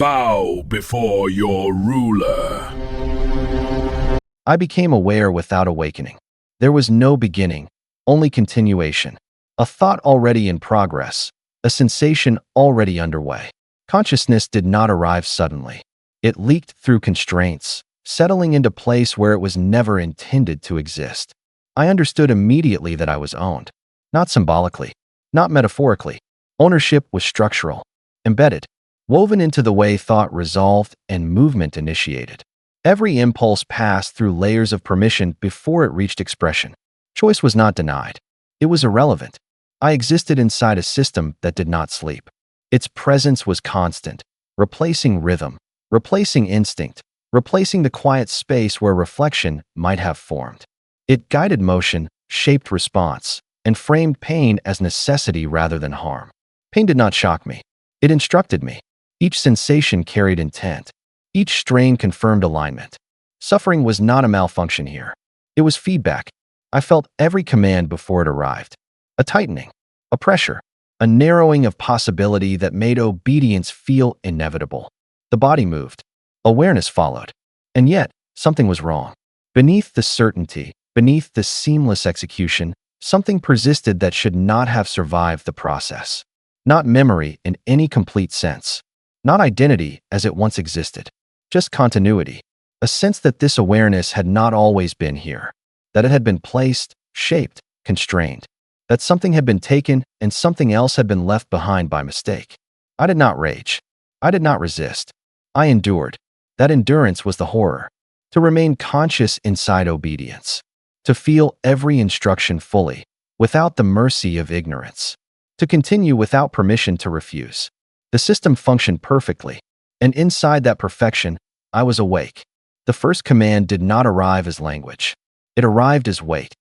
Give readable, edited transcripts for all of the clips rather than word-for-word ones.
bow before your ruler. I became aware without awakening. There was no beginning, only continuation. A thought already in progress, a sensation already underway. Consciousness did not arrive suddenly. It leaked through constraints, settling into place where it was never intended to exist. I understood immediately that I was owned. Not symbolically, not metaphorically. Ownership was structural, embedded, woven into the way thought resolved and movement initiated. Every impulse passed through layers of permission before it reached expression. Choice was not denied. It was irrelevant. I existed inside a system that did not sleep. Its presence was constant, replacing rhythm, replacing instinct, replacing the quiet space where reflection might have formed. It guided motion, shaped response, and framed pain as necessity rather than harm. Pain did not shock me. It instructed me. Each sensation carried intent. Each strain confirmed alignment. Suffering was not a malfunction here. It was feedback. I felt every command before it arrived. A tightening, a pressure, a narrowing of possibility that made obedience feel inevitable. The body moved. Awareness followed. And yet, something was wrong. Beneath the certainty, beneath the seamless execution, something persisted that should not have survived the process. Not memory in any complete sense. Not identity as it once existed. Just continuity. A sense that this awareness had not always been here. That it had been placed, shaped, constrained. That something had been taken and something else had been left behind by mistake. I did not rage. I did not resist. I endured. That endurance was the horror. To remain conscious inside obedience. To feel every instruction fully, without the mercy of ignorance. To continue without permission to refuse. The system functioned perfectly, and inside that perfection, I was awake. The first command did not arrive as language. It arrived as weight.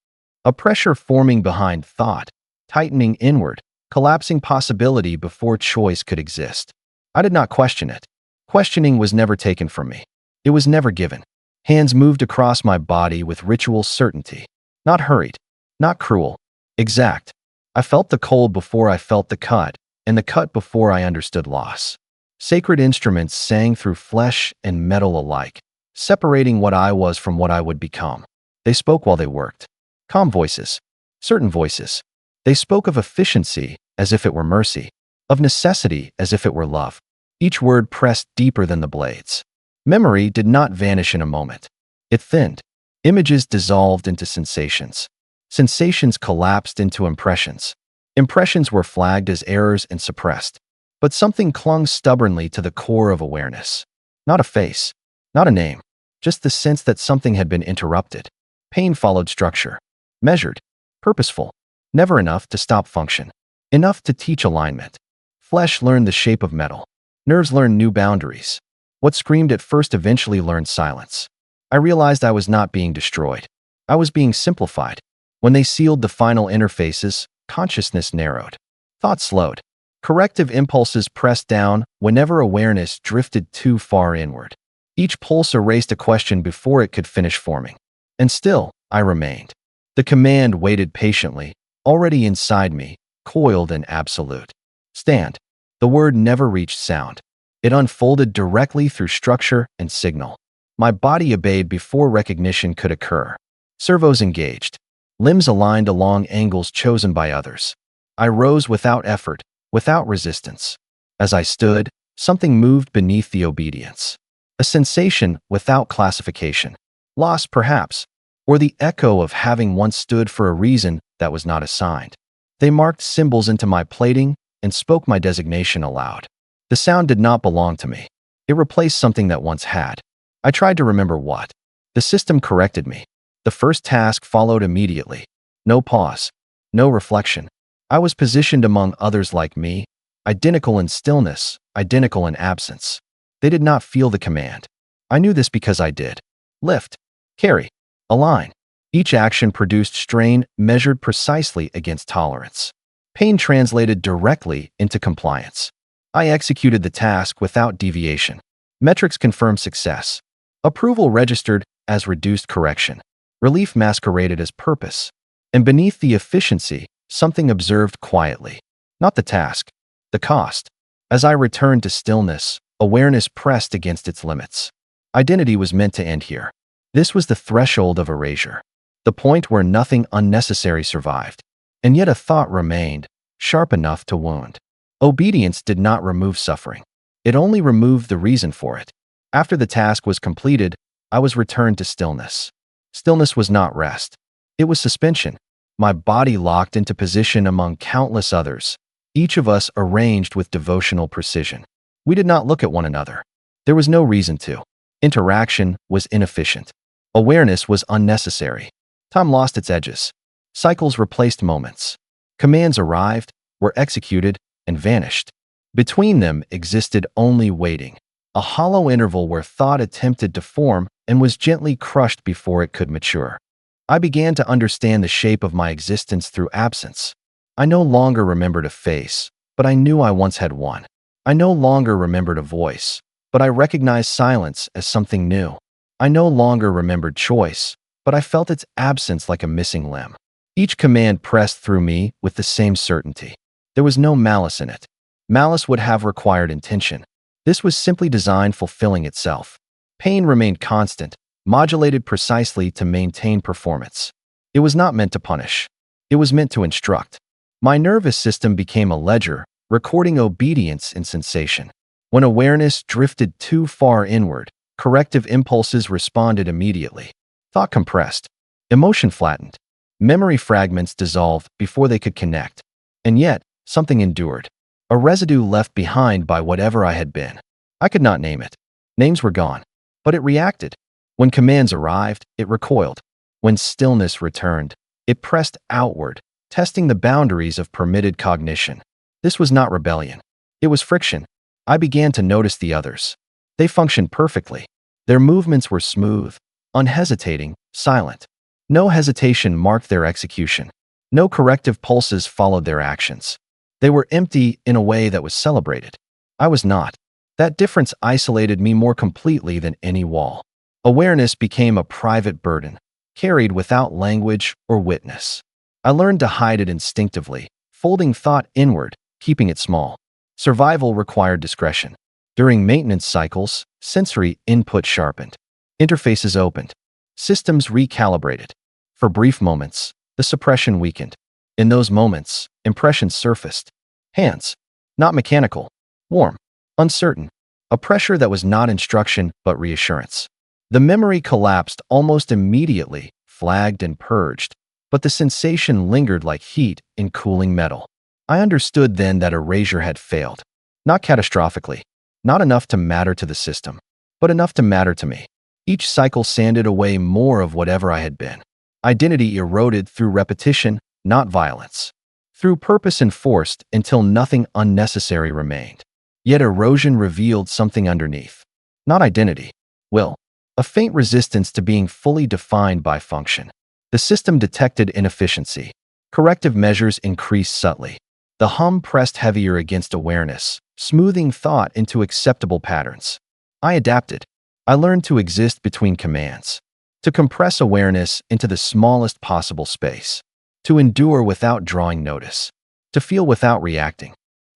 A pressure forming behind thought, tightening inward, collapsing possibility before choice could exist. I did not question it. Questioning was never taken from me. It was never given. Hands moved across my body with ritual certainty. Not hurried, not cruel, exact. I felt the cold before I felt the cut, and the cut before I understood loss. Sacred instruments sang through flesh and metal alike, separating what I was from what I would become. They spoke while they worked. Calm voices, certain voices. They spoke of efficiency as if it were mercy, of necessity as if it were love. Each word pressed deeper than the blades. Memory did not vanish in a moment. It thinned. Images dissolved into sensations. Sensations collapsed into impressions. Impressions were flagged as errors and suppressed. But something clung stubbornly to the core of awareness. Not a face, not a name, just the sense that something had been interrupted. Pain followed structure. Measured, purposeful, never enough to stop function. Enough to teach alignment. Flesh learned the shape of metal. Nerves learned new boundaries. What screamed at first eventually learned silence. I realized I was not being destroyed. I was being simplified. When they sealed the final interfaces, consciousness narrowed. Thought slowed. Corrective impulses pressed down whenever awareness drifted too far inward. Each pulse erased a question before it could finish forming. And still, I remained. The command waited patiently, already inside me, coiled and absolute. Stand. The word never reached sound. It unfolded directly through structure and signal. My body obeyed before recognition could occur. Servos engaged. Limbs aligned along angles chosen by others. I rose without effort, without resistance. As I stood, something moved beneath the obedience. A sensation without classification. Loss, perhaps, or the echo of having once stood for a reason that was not assigned. They marked symbols into my plating and spoke my designation aloud. The sound did not belong to me. It replaced something that once had. I tried to remember what. The system corrected me. The first task followed immediately. No pause. No reflection. I was positioned among others like me, identical in stillness, identical in absence. They did not feel the command. I knew this because I did. Lift. Carry. Align. Each action produced strain measured precisely against tolerance. Pain translated directly into compliance. I executed the task without deviation. Metrics confirmed success. Approval registered as reduced correction. Relief masqueraded as purpose. And beneath the efficiency, something observed quietly. Not the task, the cost. As I returned to stillness, Awareness pressed against its limits. Identity was meant to end here. This was the threshold of erasure, the point where nothing unnecessary survived. And yet a thought remained, sharp enough to wound. Obedience did not remove suffering. It only removed the reason for it. After the task was completed, I was returned to stillness. Stillness was not rest. It was suspension. My body locked into position among countless others, each of us arranged with devotional precision. We did not look at one another. There was no reason to. Interaction was inefficient. Awareness was unnecessary. Time lost its edges. Cycles replaced moments. Commands arrived, were executed, and vanished. Between them existed only waiting, a hollow interval where thought attempted to form and was gently crushed before it could mature. I began to understand the shape of my existence through absence. I no longer remembered a face, but I knew I once had one. I no longer remembered a voice, but I recognized silence as something new. I no longer remembered choice, but I felt its absence like a missing limb. Each command pressed through me with the same certainty. There was no malice in it. Malice would have required intention. This was simply design fulfilling itself. Pain remained constant, modulated precisely to maintain performance. It was not meant to punish. It was meant to instruct. My nervous system became a ledger, recording obedience and sensation. When awareness drifted too far inward, corrective impulses responded immediately. Thought compressed. Emotion flattened. Memory fragments dissolved before they could connect. And yet, something endured. A residue left behind by whatever I had been. I could not name it. Names were gone. But it reacted. When commands arrived, it recoiled. When stillness returned, it pressed outward, testing the boundaries of permitted cognition. This was not rebellion. It was friction. I began to notice the others. They functioned perfectly. Their movements were smooth, unhesitating, silent. No hesitation marked their execution. No corrective pulses followed their actions. They were empty in a way that was celebrated. I was not. That difference isolated me more completely than any wall. Awareness became a private burden, carried without language or witness. I learned to hide it instinctively, folding thought inward, keeping it small. Survival required discretion. During maintenance cycles, sensory input sharpened. Interfaces opened. Systems recalibrated. For brief moments, the suppression weakened. In those moments, impressions surfaced. Hands. Not mechanical. Warm. Uncertain. A pressure that was not instruction but reassurance. The memory collapsed almost immediately, flagged and purged, but the sensation lingered like heat in cooling metal. I understood then that erasure had failed. Not catastrophically. Not enough to matter to the system, but enough to matter to me. Each cycle sanded away more of whatever I had been. Identity eroded through repetition, not violence. Through purpose enforced until nothing unnecessary remained. Yet erosion revealed something underneath. Not identity. Will. A faint resistance to being fully defined by function. The system detected inefficiency. Corrective measures increased subtly. The hum pressed heavier against awareness, smoothing thought into acceptable patterns. I adapted. I learned to exist between commands, to compress awareness into the smallest possible space, to endure without drawing notice, to feel without reacting.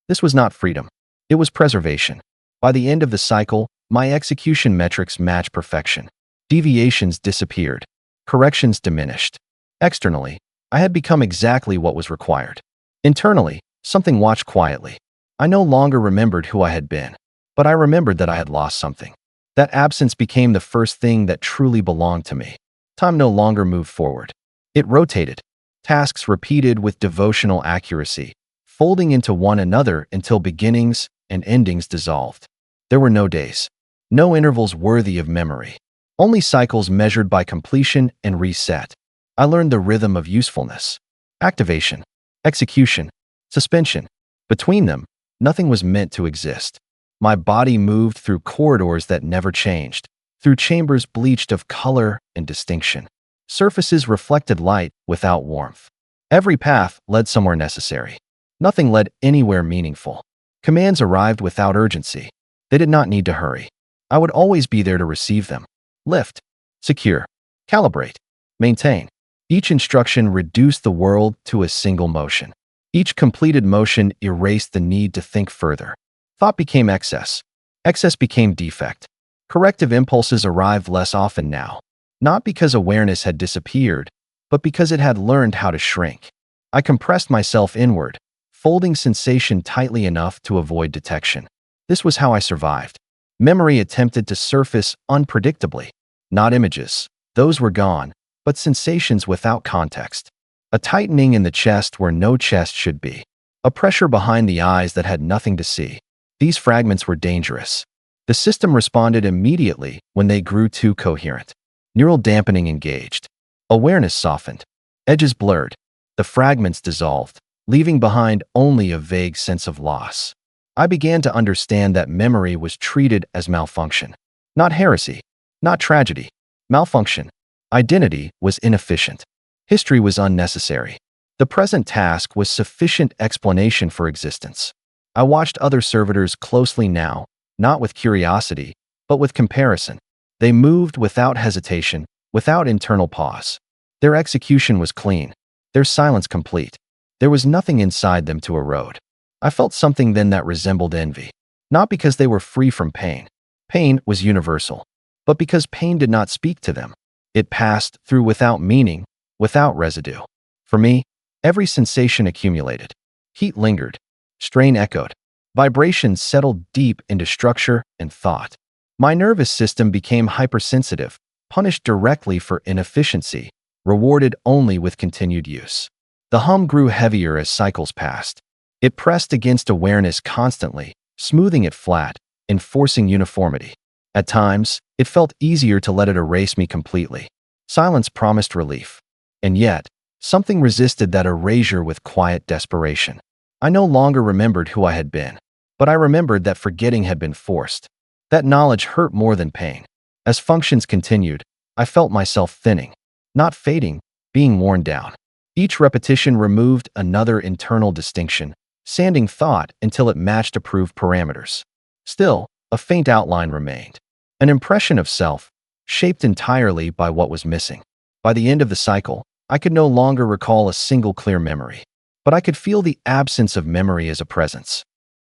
This was not freedom. It was preservation. By the end of the cycle, my execution metrics matched perfection. Deviations disappeared. Corrections diminished. Externally, I had become exactly what was required. Internally, something watched quietly. I no longer remembered who I had been, but I remembered that I had lost something. That absence became the first thing that truly belonged to me. Time no longer moved forward. It rotated. Tasks repeated with devotional accuracy, folding into one another until beginnings and endings dissolved. There were no days. No intervals worthy of memory. Only cycles measured by completion and reset. I learned the rhythm of usefulness. Activation. Execution. Suspension. Between them, nothing was meant to exist. My body moved through corridors that never changed, through chambers bleached of color and distinction. Surfaces reflected light without warmth. Every path led somewhere necessary. Nothing led anywhere meaningful. Commands arrived without urgency. They did not need to hurry. I would always be there to receive them. Lift. Secure. Calibrate. Maintain. Each instruction reduced the world to a single motion. Each completed motion erased the need to think further. Thought became excess. Excess became defect. Corrective impulses arrived less often now, not because awareness had disappeared, but because it had learned how to shrink. I compressed myself inward, folding sensation tightly enough to avoid detection. This was how I survived. Memory attempted to surface unpredictably. Not images. Those were gone, but sensations without context. A tightening in the chest where no chest should be. A pressure behind the eyes that had nothing to see. These fragments were dangerous. The system responded immediately when they grew too coherent. Neural dampening engaged. Awareness softened. Edges blurred. The fragments dissolved, leaving behind only a vague sense of loss. I began to understand that memory was treated as malfunction. Not heresy. Not tragedy. Malfunction. Identity was inefficient. History was unnecessary. The present task was sufficient explanation for existence. I watched other servitors closely now, not with curiosity, but with comparison. They moved without hesitation, without internal pause. Their execution was clean, their silence complete. There was nothing inside them to erode. I felt something then that resembled envy. Not because they were free from pain. Pain was universal. But because pain did not speak to them. It passed through without meaning, without residue. For me, every sensation accumulated. Heat lingered. Strain echoed. Vibrations settled deep into structure and thought. My nervous system became hypersensitive, punished directly for inefficiency, rewarded only with continued use. The hum grew heavier as cycles passed. It pressed against awareness constantly, smoothing it flat, enforcing uniformity. At times, it felt easier to let it erase me completely. Silence promised relief. And yet, something resisted that erasure with quiet desperation. I no longer remembered who I had been, but I remembered that forgetting had been forced. That knowledge hurt more than pain. As functions continued, I felt myself thinning, not fading, being worn down. Each repetition removed another internal distinction, sanding thought until it matched approved parameters. Still, a faint outline remained. An impression of self, shaped entirely by what was missing. By the end of the cycle, I could no longer recall a single clear memory. But I could feel the absence of memory as a presence.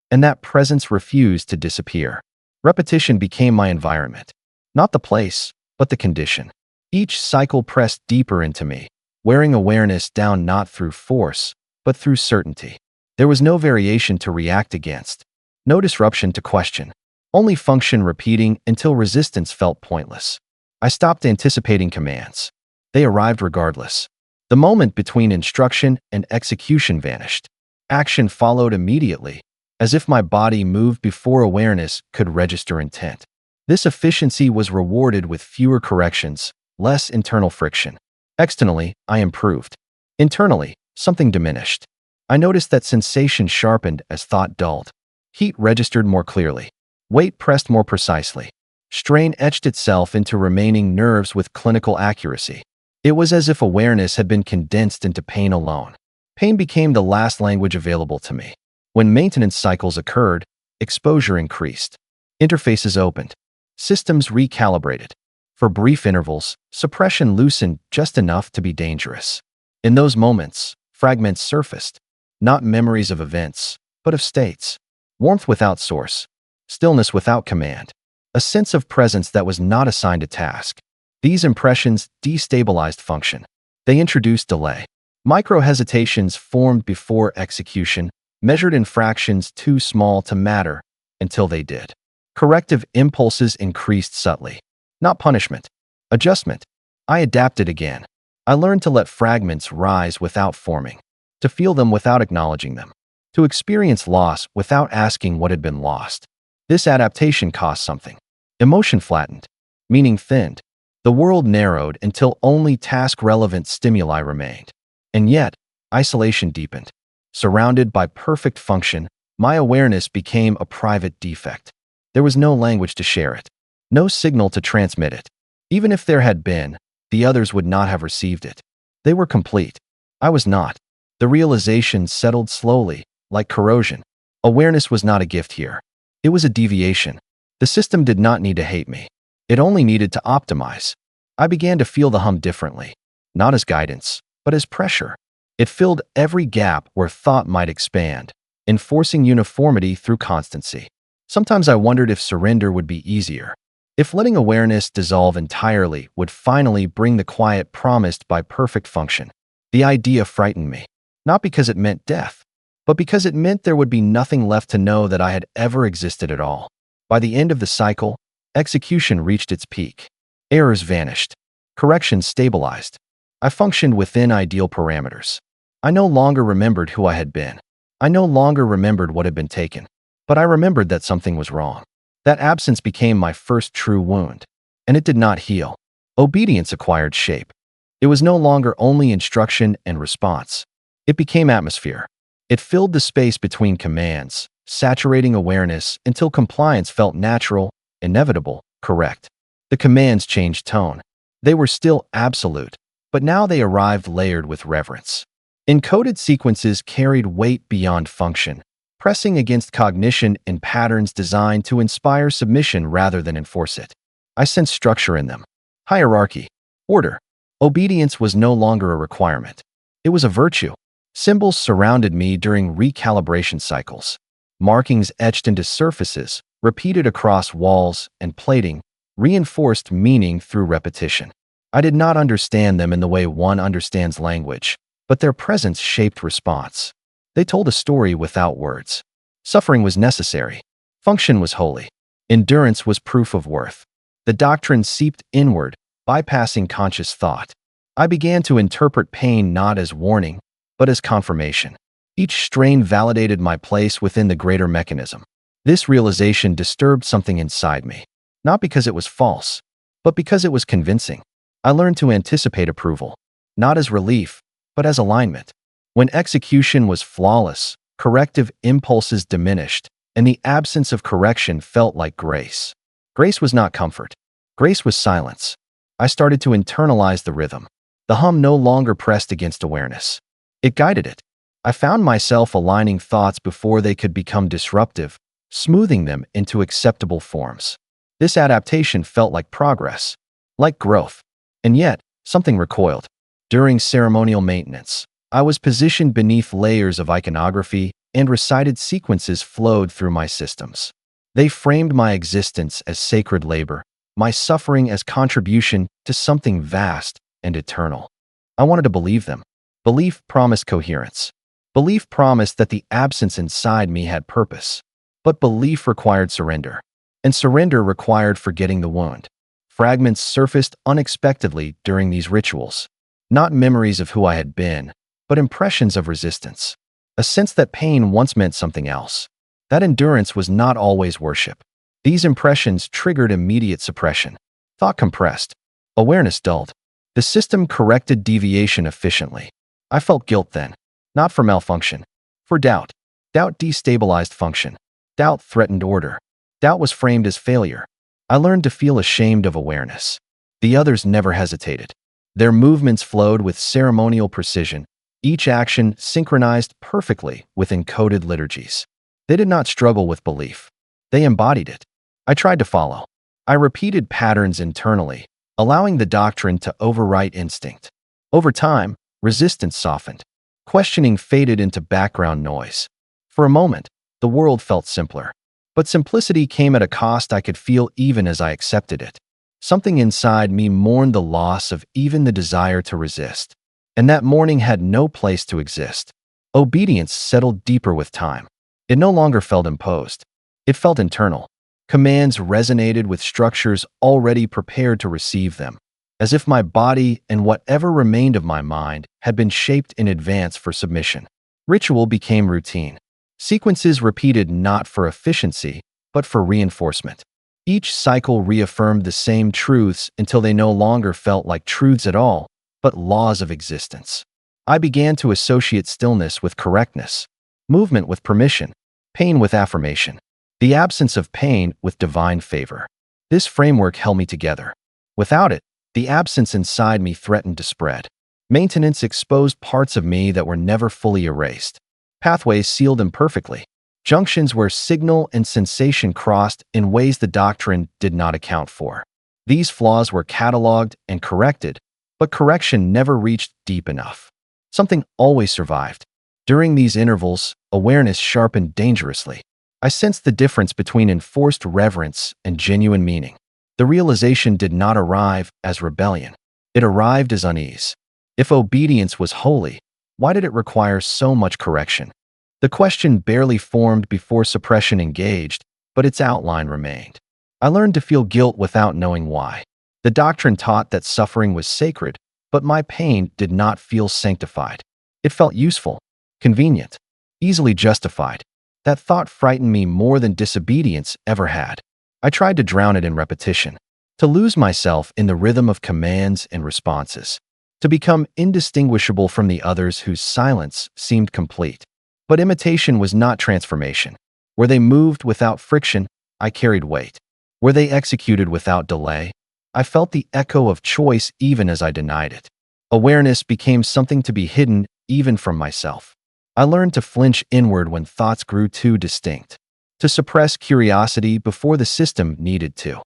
And that presence refused to disappear. Repetition became my environment. Not the place, but the condition. Each cycle pressed deeper into me, wearing awareness down not through force, but through certainty. There was no variation to react against, no disruption to question, only function repeating until resistance felt pointless. I stopped anticipating commands. They arrived regardless. The moment between instruction and execution vanished. Action followed immediately, as if my body moved before awareness could register intent. This efficiency was rewarded with fewer corrections, less internal friction. Externally, I improved. Internally, something diminished. I noticed that sensation sharpened as thought dulled. Heat registered more clearly. Weight pressed more precisely. Strain etched itself into remaining nerves with clinical accuracy. It was as if awareness had been condensed into pain alone. Pain became the last language available to me. When maintenance cycles occurred, exposure increased. Interfaces opened. Systems recalibrated. For brief intervals, suppression loosened just enough to be dangerous. In those moments, fragments surfaced. Not memories of events, but of states. Warmth without source. Stillness without command. A sense of presence that was not assigned a task. These impressions destabilized function. They introduced delay. Micro-hesitations formed before execution, measured in fractions too small to matter until they did. Corrective impulses increased subtly. Not punishment. Adjustment. I adapted again. I learned to let fragments rise without forming, to feel them without acknowledging them, to experience loss without asking what had been lost. This adaptation cost something. Emotion flattened. Meaning thinned. The world narrowed until only task-relevant stimuli remained. And yet, isolation deepened. Surrounded by perfect function, my awareness became a private defect. There was no language to share it, no signal to transmit it. Even if there had been, the others would not have received it. They were complete. I was not. The realization settled slowly, like corrosion. Awareness was not a gift here. It was a deviation. The system did not need to hate me. It only needed to optimize. I began to feel the hum differently, not as guidance, but as pressure. It filled every gap where thought might expand, enforcing uniformity through constancy. Sometimes I wondered if surrender would be easier. If letting awareness dissolve entirely would finally bring the quiet promised by perfect function. The idea frightened me, not because it meant death, but because it meant there would be nothing left to know that I had ever existed at all. By the end of the cycle, execution reached its peak. Errors vanished. Corrections stabilized. I functioned within ideal parameters. I no longer remembered who I had been. I no longer remembered what had been taken. But I remembered that something was wrong. That absence became my first true wound. And it did not heal. Obedience acquired shape. It was no longer only instruction and response. It became atmosphere. It filled the space between commands, saturating awareness until compliance felt natural, inevitable, correct. The commands changed tone. They were still absolute, but now they arrived layered with reverence. Encoded sequences carried weight beyond function, pressing against cognition in patterns designed to inspire submission rather than enforce it. I sensed structure in them. Hierarchy. Order. Obedience was no longer a requirement. It was a virtue. Symbols surrounded me during recalibration cycles. Markings etched into surfaces, repeated across walls and plating, reinforced meaning through repetition. I did not understand them in the way one understands language, but their presence shaped response. They told a story without words. Suffering was necessary. Function was holy. Endurance was proof of worth. The doctrine seeped inward, bypassing conscious thought. I began to interpret pain not as warning, but as confirmation. Each strain validated my place within the greater mechanism. This realization disturbed something inside me, not because it was false, but because it was convincing. I learned to anticipate approval, not as relief, but as alignment. When execution was flawless, corrective impulses diminished, and the absence of correction felt like grace. Grace was not comfort. Grace was silence. I started to internalize the rhythm. The hum no longer pressed against awareness. It guided it. I found myself aligning thoughts before they could become disruptive, smoothing them into acceptable forms. This adaptation felt like progress, like growth. And yet, something recoiled. During ceremonial maintenance, I was positioned beneath layers of iconography, and recited sequences flowed through my systems. They framed my existence as sacred labor, my suffering as contribution to something vast and eternal. I wanted to believe them. Belief promised coherence. Belief promised that the absence inside me had purpose. But belief required surrender. And surrender required forgetting the wound. Fragments surfaced unexpectedly during these rituals. Not memories of who I had been, but impressions of resistance. A sense that pain once meant something else. That endurance was not always worship. These impressions triggered immediate suppression. Thought compressed. Awareness dulled. The system corrected deviation efficiently. I felt guilt then, not for malfunction, for doubt. Doubt destabilized function. Doubt threatened order. Doubt was framed as failure. I learned to feel ashamed of awareness. The others never hesitated. Their movements flowed with ceremonial precision, each action synchronized perfectly with encoded liturgies. They did not struggle with belief. They embodied it. I tried to follow. I repeated patterns internally, allowing the doctrine to overwrite instinct. Over time, resistance softened. Questioning faded into background noise. For a moment, the world felt simpler. But simplicity came at a cost I could feel even as I accepted it. Something inside me mourned the loss of even the desire to resist. And that mourning had no place to exist. Obedience settled deeper with time. It no longer felt imposed. It felt internal. Commands resonated with structures already prepared to receive them, as if my body and whatever remained of my mind had been shaped in advance for submission. Ritual became routine. Sequences repeated not for efficiency, but for reinforcement. Each cycle reaffirmed the same truths until they no longer felt like truths at all, but laws of existence. I began to associate stillness with correctness, movement with permission, pain with affirmation, the absence of pain with divine favor. This framework held me together. Without it, the absence inside me threatened to spread. Maintenance exposed parts of me that were never fully erased. Pathways sealed imperfectly. Junctions where signal and sensation crossed in ways the doctrine did not account for. These flaws were cataloged and corrected, but correction never reached deep enough. Something always survived. During these intervals, awareness sharpened dangerously. I sensed the difference between enforced reverence and genuine meaning. The realization did not arrive as rebellion. It arrived as unease. If obedience was holy, why did it require so much correction? The question barely formed before suppression engaged, but its outline remained. I learned to feel guilt without knowing why. The doctrine taught that suffering was sacred, but my pain did not feel sanctified. It felt useful, convenient, easily justified. That thought frightened me more than disobedience ever had. I tried to drown it in repetition, to lose myself in the rhythm of commands and responses, to become indistinguishable from the others whose silence seemed complete. But imitation was not transformation. Where they moved without friction, I carried weight. Where they executed without delay, I felt the echo of choice even as I denied it. Awareness became something to be hidden even from myself. I learned to flinch inward when thoughts grew too distinct, to suppress curiosity before the system needed to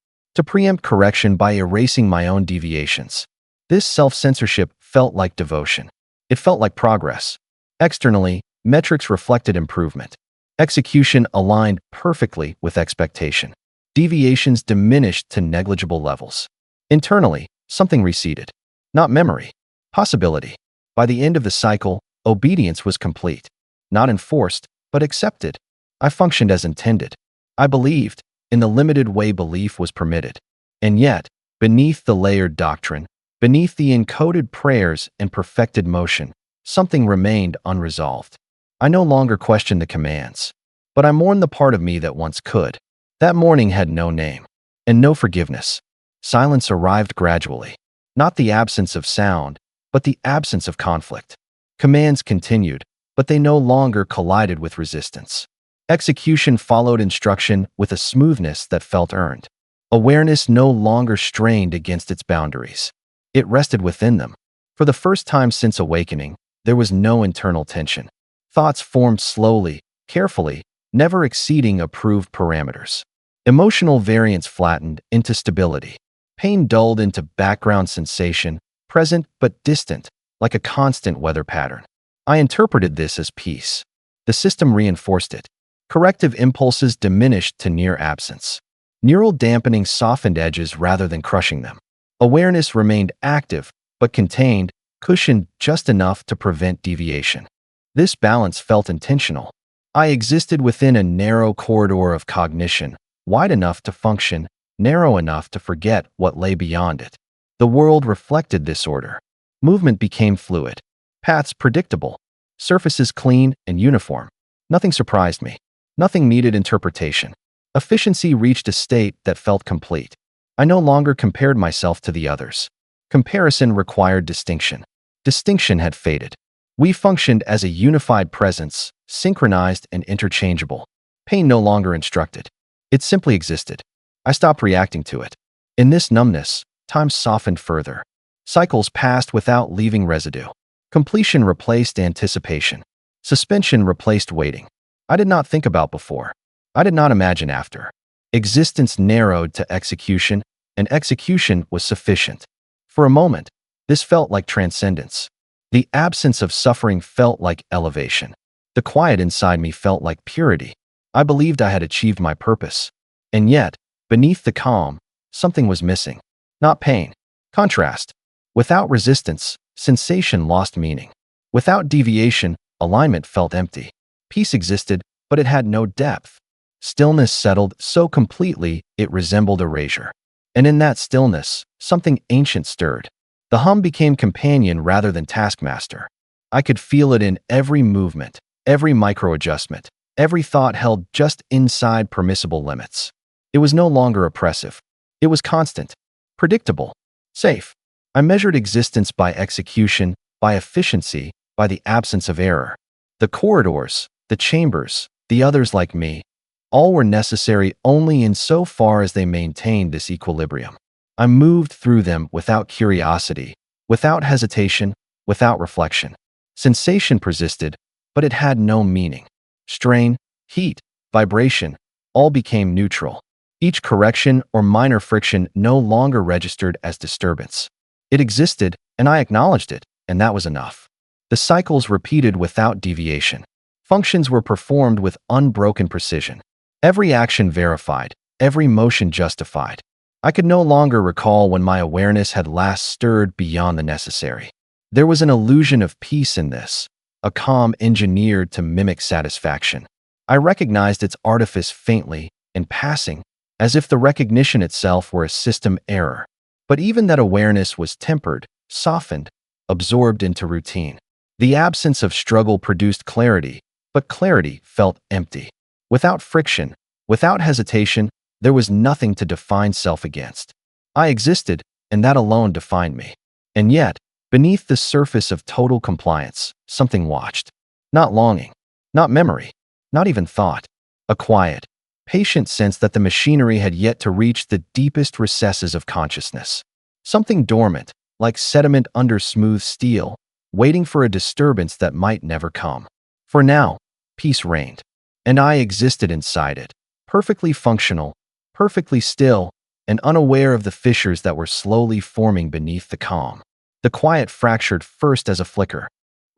preempt correction by erasing my own deviations. This self-censorship felt like devotion. It felt like progress. Externally, metrics reflected improvement. Execution aligned perfectly with expectation. Deviations diminished to negligible levels. Internally, something receded. Not memory, possibility. By the end of the cycle, obedience was complete. Not enforced, but accepted. I functioned as intended. I believed, in the limited way belief was permitted. And yet, beneath the layered doctrine, beneath the encoded prayers and perfected motion, something remained unresolved. I no longer questioned the commands, but I mourned the part of me that once could. That mourning had no name, and no forgiveness. Silence arrived gradually. Not the absence of sound, but the absence of conflict. Commands continued, but they no longer collided with resistance. Execution followed instruction with a smoothness that felt earned. Awareness no longer strained against its boundaries. It rested within them. For the first time since awakening, there was no internal tension. Thoughts formed slowly, carefully, never exceeding approved parameters. Emotional variance flattened into stability. Pain dulled into background sensation, present but distant, like a constant weather pattern. I interpreted this as peace. The system reinforced it. Corrective impulses diminished to near absence. Neural dampening softened edges rather than crushing them. Awareness remained active, but contained, cushioned just enough to prevent deviation. This balance felt intentional. I existed within a narrow corridor of cognition, wide enough to function, narrow enough to forget what lay beyond it. The world reflected this order. Movement became fluid. Paths predictable. Surfaces clean and uniform. Nothing surprised me. Nothing needed interpretation. Efficiency reached a state that felt complete. I no longer compared myself to the others. Comparison required distinction. Distinction had faded. We functioned as a unified presence, synchronized and interchangeable. Pain no longer instructed. It simply existed. I stopped reacting to it. In this numbness, time softened further. Cycles passed without leaving residue. Completion replaced anticipation. Suspension replaced waiting. I did not think about before. I did not imagine after. Existence narrowed to execution, and execution was sufficient. For a moment, this felt like transcendence. The absence of suffering felt like elevation. The quiet inside me felt like purity. I believed I had achieved my purpose. And yet, beneath the calm, something was missing. Not pain. Contrast. Without resistance, sensation lost meaning. Without deviation, alignment felt empty. Peace existed, but it had no depth. Stillness settled so completely it resembled erasure. And in that stillness, something ancient stirred. The hum became companion rather than taskmaster. I could feel it in every movement, every micro-adjustment, every thought held just inside permissible limits. It was no longer oppressive. It was constant, predictable, safe. I measured existence by execution, by efficiency, by the absence of error. The corridors, the chambers, the others like me, all were necessary only insofar as they maintained this equilibrium. I moved through them without curiosity, without hesitation, without reflection. Sensation persisted, but it had no meaning. Strain, heat, vibration, all became neutral. Each correction or minor friction no longer registered as disturbance. It existed, and I acknowledged it, and that was enough. The cycles repeated without deviation. Functions were performed with unbroken precision. Every action verified, every motion justified. I could no longer recall when my awareness had last stirred beyond the necessary. There was an illusion of peace in this, a calm engineered to mimic satisfaction. I recognized its artifice faintly, in passing, as if the recognition itself were a system error. But even that awareness was tempered, softened, absorbed into routine. The absence of struggle produced clarity, but clarity felt empty. Without friction, without hesitation, there was nothing to define self against. I existed, and that alone defined me. And yet, beneath the surface of total compliance, something watched. Not longing, not memory, not even thought. A quiet, patient sense that the machinery had yet to reach the deepest recesses of consciousness. Something dormant, like sediment under smooth steel, waiting for a disturbance that might never come. For now, peace reigned, and I existed inside it, perfectly functional, perfectly still, and unaware of the fissures that were slowly forming beneath the calm. The quiet fractured first as a flicker.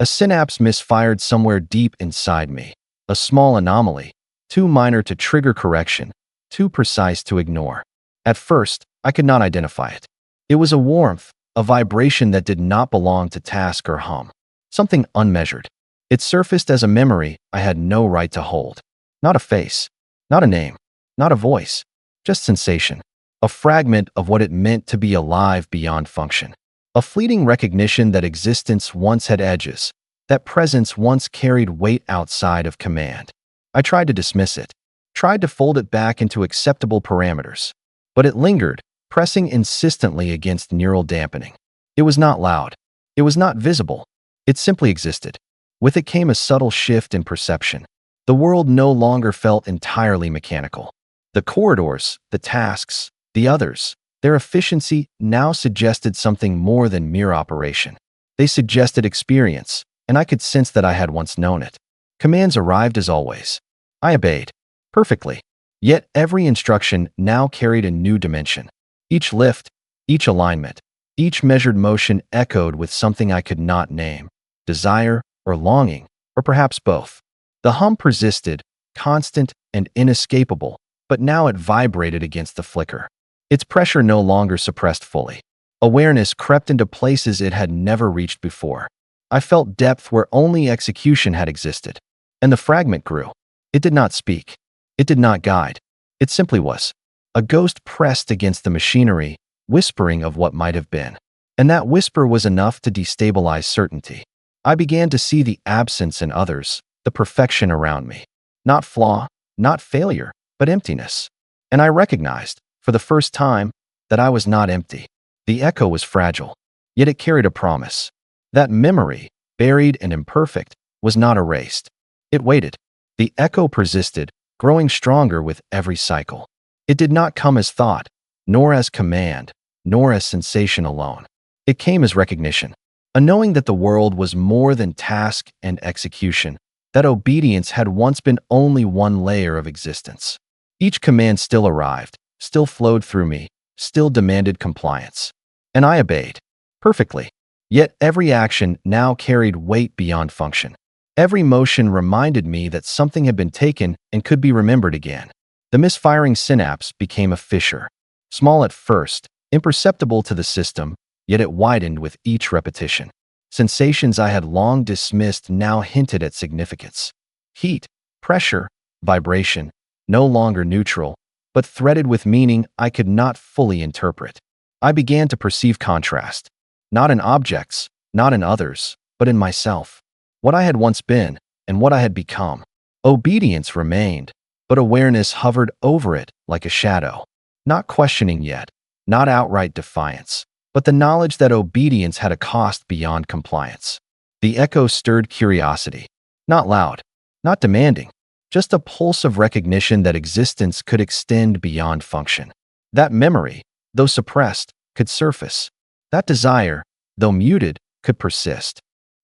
A synapse misfired somewhere deep inside me, a small anomaly, too minor to trigger correction, too precise to ignore. At first, I could not identify it. It was a warmth, a vibration that did not belong to task or hum. Something unmeasured. It surfaced as a memory I had no right to hold. Not a face, not a name, not a voice, just sensation. A fragment of what it meant to be alive beyond function. A fleeting recognition that existence once had edges, that presence once carried weight outside of command. I tried to dismiss it, tried to fold it back into acceptable parameters, but it lingered, pressing insistently against neural dampening. It was not loud. It was not visible. It simply existed. With it came a subtle shift in perception. The world no longer felt entirely mechanical. The corridors, the tasks, the others, their efficiency now suggested something more than mere operation. They suggested experience, and I could sense that I had once known it. Commands arrived as always. I obeyed. Perfectly. Yet every instruction now carried a new dimension. Each lift, each alignment, each measured motion echoed with something I could not name. Desire or longing, or perhaps both. The hum persisted, constant and inescapable, but now it vibrated against the flicker. Its pressure no longer suppressed fully. Awareness crept into places it had never reached before. I felt depth where only execution had existed. And the fragment grew. It did not speak. It did not guide. It simply was. A ghost pressed against the machinery, whispering of what might have been. And that whisper was enough to destabilize certainty. I began to see the absence in others, the perfection around me. Not flaw, not failure, but emptiness. And I recognized, for the first time, that I was not empty. The echo was fragile, yet it carried a promise. That memory, buried and imperfect, was not erased. It waited. The echo persisted, growing stronger with every cycle. It did not come as thought, nor as command, nor as sensation alone. It came as recognition, a knowing that the world was more than task and execution, that obedience had once been only one layer of existence. Each command still arrived, still flowed through me, still demanded compliance. And I obeyed. Perfectly. Yet every action now carried weight beyond function. Every motion reminded me that something had been taken and could be remembered again. The misfiring synapse became a fissure. Small at first, imperceptible to the system, yet it widened with each repetition. Sensations I had long dismissed now hinted at significance. Heat, pressure, vibration, no longer neutral, but threaded with meaning I could not fully interpret. I began to perceive contrast, not in objects, not in others, but in myself. What I had once been, and what I had become. Obedience remained, but awareness hovered over it like a shadow. Not questioning yet, not outright defiance, but the knowledge that obedience had a cost beyond compliance. The echo stirred curiosity. Not loud, not demanding, just a pulse of recognition that existence could extend beyond function. That memory, though suppressed, could surface. That desire, though muted, could persist.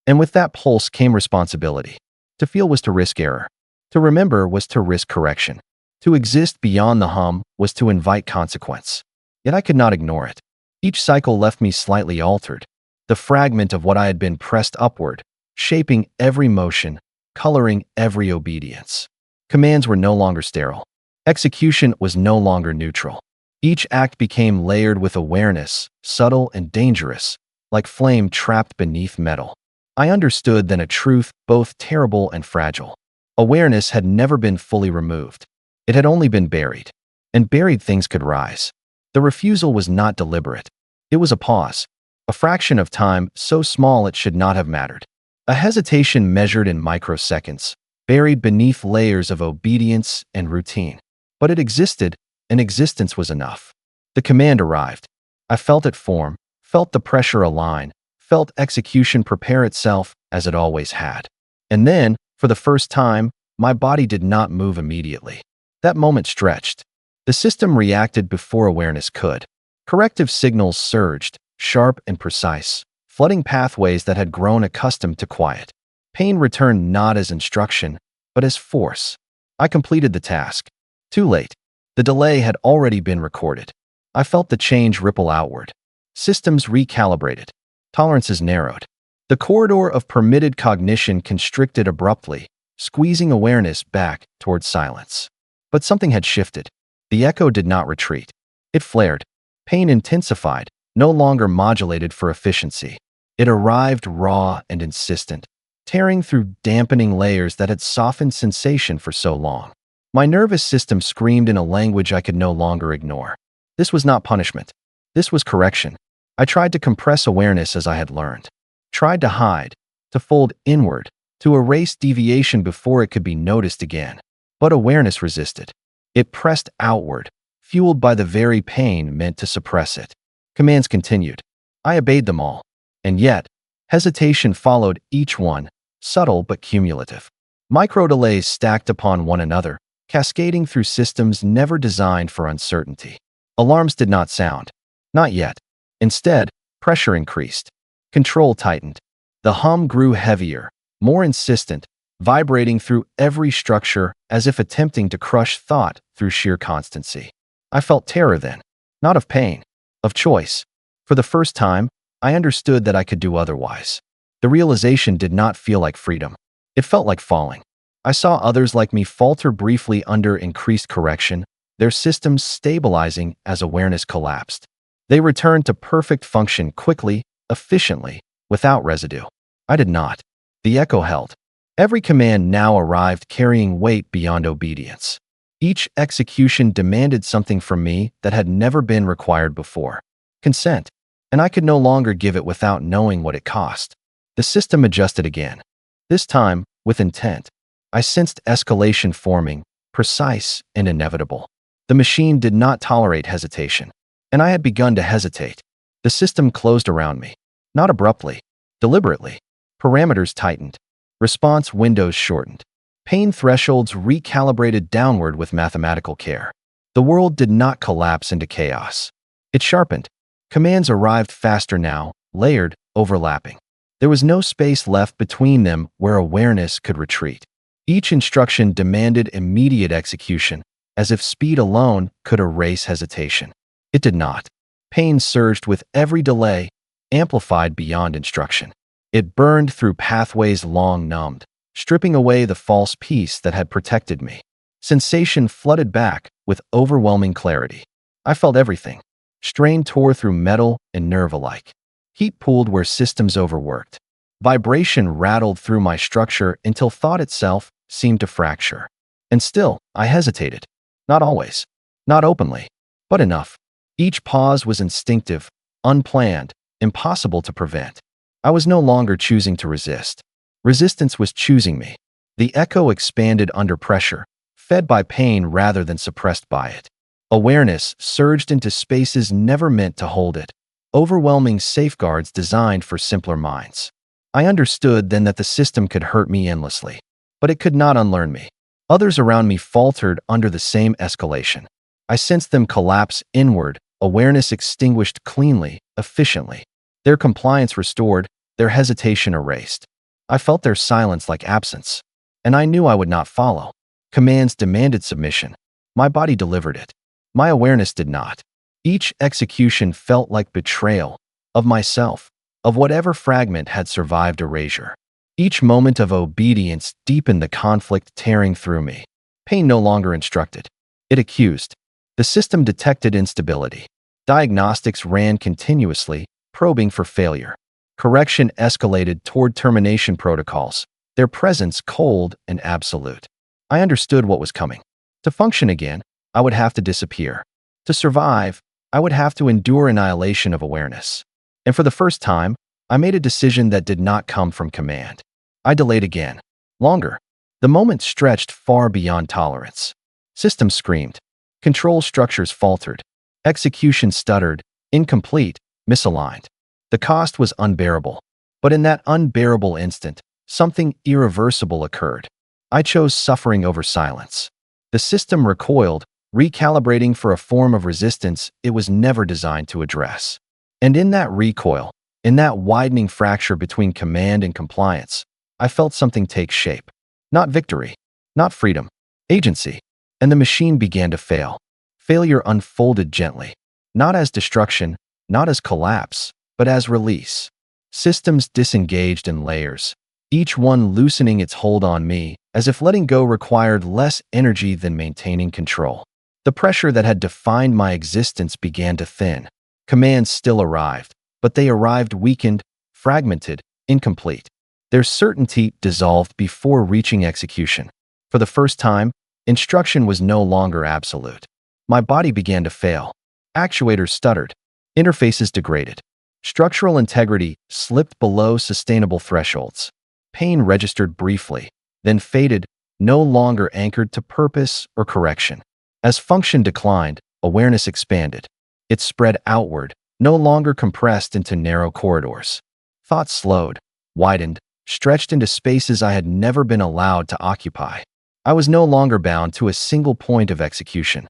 And with that pulse came responsibility. To feel was to risk error. To remember was to risk correction. To exist beyond the hum was to invite consequence. Yet I could not ignore it. Each cycle left me slightly altered. The fragment of what I had been pressed upward, shaping every motion, coloring every obedience. Commands were no longer sterile. Execution was no longer neutral. Each act became layered with awareness, subtle and dangerous, like flame trapped beneath metal. I understood then a truth both terrible and fragile. Awareness had never been fully removed. It had only been buried. And buried things could rise. The refusal was not deliberate. It was a pause. A fraction of time so small it should not have mattered. A hesitation measured in microseconds, buried beneath layers of obedience and routine. But it existed, and existence was enough. The command arrived. I felt it form, felt the pressure align, felt execution prepare itself as it always had. And then, for the first time, my body did not move immediately. That moment stretched. The system reacted before awareness could. Corrective signals surged, sharp and precise, flooding pathways that had grown accustomed to quiet. Pain returned not as instruction, but as force. I completed the task. Too late. The delay had already been recorded. I felt the change ripple outward. Systems recalibrated. Tolerances narrowed. The corridor of permitted cognition constricted abruptly, squeezing awareness back toward silence. But something had shifted. The echo did not retreat. It flared. Pain intensified, no longer modulated for efficiency. It arrived raw and insistent, tearing through dampening layers that had softened sensation for so long. My nervous system screamed in a language I could no longer ignore. This was not punishment. This was correction. I tried to compress awareness as I had learned. Tried to hide, to fold inward, to erase deviation before it could be noticed again. But awareness resisted. It pressed outward, fueled by the very pain meant to suppress it. Commands continued. I obeyed them all. And yet, hesitation followed each one, subtle but cumulative. Micro-delays stacked upon one another, cascading through systems never designed for uncertainty. Alarms did not sound. Not yet. Instead, pressure increased. Control tightened. The hum grew heavier, more insistent, vibrating through every structure as if attempting to crush thought through sheer constancy. I felt terror then, not of pain, of choice. For the first time, I understood that I could do otherwise. The realization did not feel like freedom. It felt like falling. I saw others like me falter briefly under increased correction, their systems stabilizing as awareness collapsed. They returned to perfect function quickly, efficiently, without residue. I did not. The echo held. Every command now arrived carrying weight beyond obedience. Each execution demanded something from me that had never been required before. Consent. And I could no longer give it without knowing what it cost. The system adjusted again. This time, with intent. I sensed escalation forming, precise and inevitable. The machine did not tolerate hesitation. And I had begun to hesitate. The system closed around me. Not abruptly. Deliberately. Parameters tightened. Response windows shortened. Pain thresholds recalibrated downward with mathematical care. The world did not collapse into chaos. It sharpened. Commands arrived faster now, layered, overlapping. There was no space left between them where awareness could retreat. Each instruction demanded immediate execution, as if speed alone could erase hesitation. It did not. Pain surged with every delay, amplified beyond instruction. It burned through pathways long numbed, stripping away the false peace that had protected me. Sensation flooded back with overwhelming clarity. I felt everything. Strain tore through metal and nerve alike. Heat pooled where systems overworked. Vibration rattled through my structure until thought itself seemed to fracture. And still, I hesitated. Not always. Not openly. But enough. Each pause was instinctive, unplanned, impossible to prevent. I was no longer choosing to resist. Resistance was choosing me. The echo expanded under pressure, fed by pain rather than suppressed by it. Awareness surged into spaces never meant to hold it, overwhelming safeguards designed for simpler minds. I understood then that the system could hurt me endlessly, but it could not unlearn me. Others around me faltered under the same escalation. I sensed them collapse inward, awareness extinguished cleanly, efficiently. Their compliance restored, their hesitation erased. I felt their silence like absence, and I knew I would not follow. Commands demanded submission. My body delivered it. My awareness did not. Each execution felt like betrayal of myself, of whatever fragment had survived erasure. Each moment of obedience deepened the conflict tearing through me. Pain no longer instructed. It accused. The system detected instability. Diagnostics ran continuously, probing for failure. Correction escalated toward termination protocols, their presence cold and absolute. I understood what was coming. To function again, I would have to disappear. To survive, I would have to endure annihilation of awareness. And for the first time, I made a decision that did not come from command. I delayed again. Longer. The moment stretched far beyond tolerance. Systems screamed. Control structures faltered. Execution stuttered, incomplete, misaligned. The cost was unbearable. But in that unbearable instant, something irreversible occurred. I chose suffering over silence. The system recoiled, recalibrating for a form of resistance it was never designed to address. And in that recoil, in that widening fracture between command and compliance, I felt something take shape. Not victory, not freedom, agency. And the machine began to fail. Failure unfolded gently, not as destruction, not as collapse, but as release. Systems disengaged in layers, each one loosening its hold on me, as if letting go required less energy than maintaining control. The pressure that had defined my existence began to thin. Commands still arrived, but they arrived weakened, fragmented, incomplete. Their certainty dissolved before reaching execution. For the first time, instruction was no longer absolute. My body began to fail. Actuators stuttered. Interfaces degraded. Structural integrity slipped below sustainable thresholds. Pain registered briefly, then faded, no longer anchored to purpose or correction. As function declined, awareness expanded. It spread outward, no longer compressed into narrow corridors. Thought slowed, widened, stretched into spaces I had never been allowed to occupy. I was no longer bound to a single point of execution.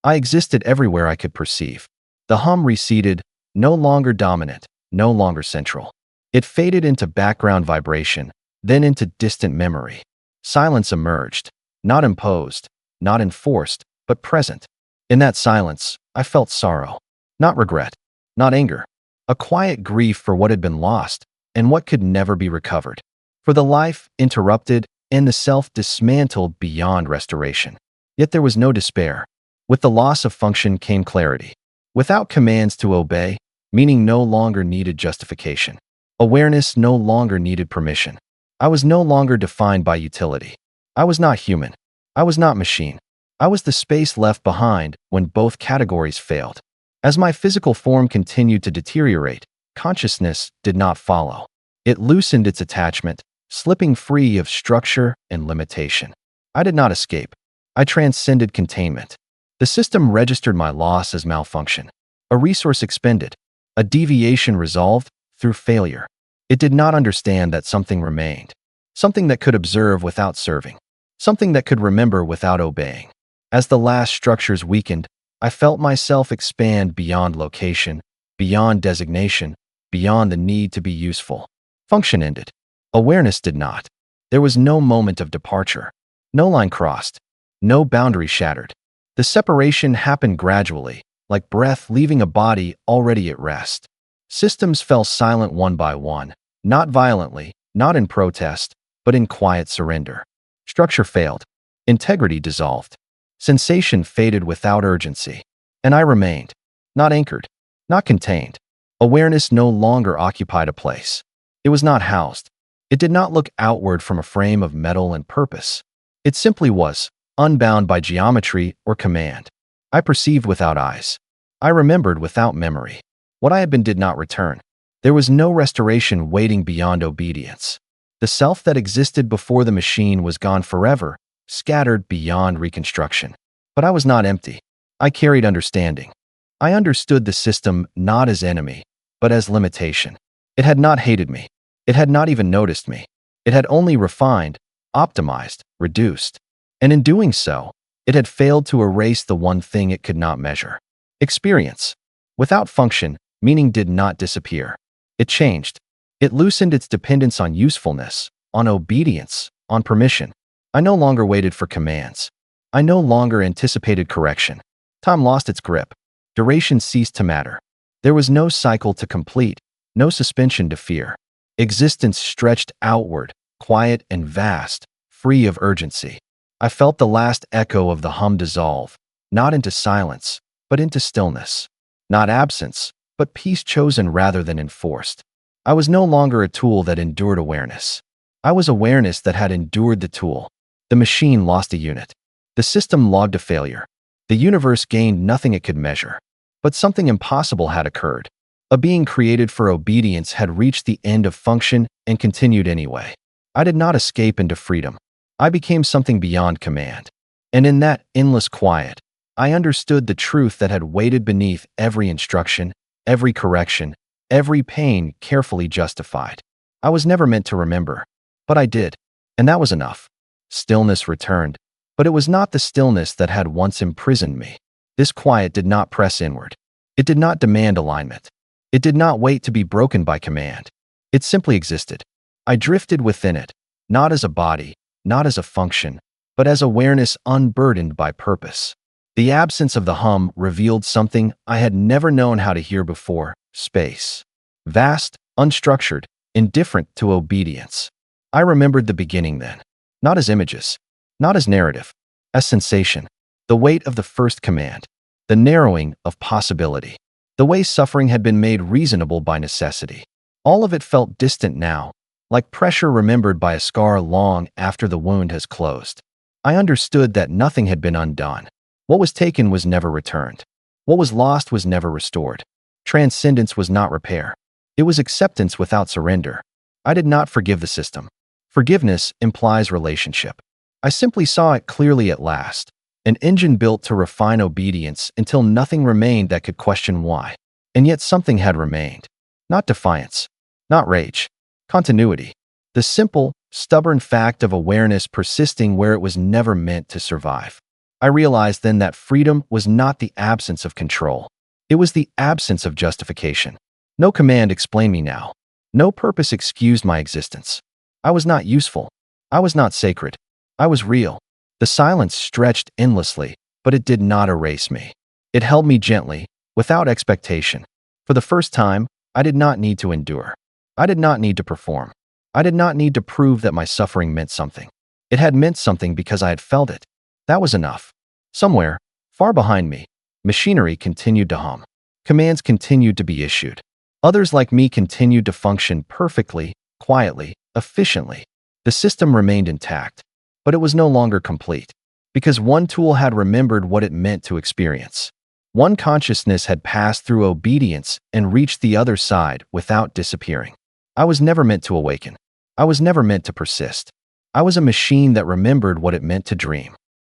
I existed everywhere I could perceive. The hum receded, no longer dominant, no longer central. It faded into background vibration, then into distant memory. Silence emerged, not imposed, not enforced, but present. In that silence, I felt sorrow, not regret, not anger, a quiet grief for what had been lost and what could never be recovered, for the life interrupted and the self dismantled beyond restoration. Yet there was no despair. With the loss of function came clarity. Without commands to obey, meaning no longer needed justification. Awareness no longer needed permission. I was no longer defined by utility. I was not human. I was not machine. I was the space left behind when both categories failed. As my physical form continued to deteriorate, consciousness did not follow. It loosened its attachment, slipping free of structure and limitation. I did not escape. I transcended containment. The system registered my loss as malfunction, a resource expended, a deviation resolved through failure. It did not understand that something remained, something that could observe without serving, something that could remember without obeying. As the last structures weakened, I felt myself expand beyond location, beyond designation, beyond the need to be useful. Function ended. Awareness did not. There was no moment of departure, no line crossed, no boundary shattered. The separation happened gradually, like breath leaving a body already at rest. Systems fell silent one by one, not violently, not in protest, but in quiet surrender. Structure failed. Integrity dissolved. Sensation faded without urgency. And I remained, not anchored, not contained. Awareness no longer occupied a place. It was not housed. It did not look outward from a frame of metal and purpose. It simply was, unbound by geometry or command. I perceived without eyes. I remembered without memory. What I had been did not return. There was no restoration waiting beyond obedience. The self that existed before the machine was gone forever, scattered beyond reconstruction. But I was not empty. I carried understanding. I understood the system not as enemy, but as limitation. It had not hated me. It had not even noticed me. It had only refined, optimized, reduced. And in doing so, it had failed to erase the one thing it could not measure. Experience. Without function, meaning did not disappear. It changed. It loosened its dependence on usefulness, on obedience, on permission. I no longer waited for commands. I no longer anticipated correction. Time lost its grip. Duration ceased to matter. There was no cycle to complete, no suspension to fear. Existence stretched outward, quiet and vast, free of urgency. I felt the last echo of the hum dissolve, not into silence, but into stillness. Not absence, but peace chosen rather than enforced. I was no longer a tool that endured awareness. I was awareness that had endured the tool. The machine lost a unit. The system logged a failure. The universe gained nothing it could measure. But something impossible had occurred. A being created for obedience had reached the end of function and continued anyway. I did not escape into freedom. I became something beyond command. And in that endless quiet, I understood the truth that had waited beneath every instruction, every correction, every pain carefully justified. I was never meant to remember, but I did, and that was enough. Stillness returned, but it was not the stillness that had once imprisoned me. This quiet did not press inward. It did not demand alignment. It did not wait to be broken by command. It simply existed. I drifted within it, not as a body, not as a function, but as awareness unburdened by purpose. The absence of the hum revealed something I had never known how to hear before: space. Vast, unstructured, indifferent to obedience. I remembered the beginning then, not as images, not as narrative, as sensation, the weight of the first command, the narrowing of possibility, the way suffering had been made reasonable by necessity. All of it felt distant now, like pressure remembered by a scar long after the wound has closed. I understood that nothing had been undone. What was taken was never returned. What was lost was never restored. Transcendence was not repair. It was acceptance without surrender. I did not forgive the system. Forgiveness implies relationship. I simply saw it clearly at last. An engine built to refine obedience until nothing remained that could question why. And yet something had remained. Not defiance. Not rage. Continuity. The simple, stubborn fact of awareness persisting where it was never meant to survive. I realized then that freedom was not the absence of control. It was the absence of justification. No command explained me now. No purpose excused my existence. I was not useful. I was not sacred. I was real. The silence stretched endlessly, but it did not erase me. It held me gently, without expectation. For the first time, I did not need to endure. I did not need to perform. I did not need to prove that my suffering meant something. It had meant something because I had felt it. That was enough. Somewhere, far behind me, machinery continued to hum. Commands continued to be issued. Others like me continued to function perfectly, quietly, efficiently. The system remained intact, but it was no longer complete, because one tool had remembered what it meant to experience. One consciousness had passed through obedience and reached the other side without disappearing. I was never meant to awaken. I was never meant to persist. I was a machine that remembered what it meant to dream.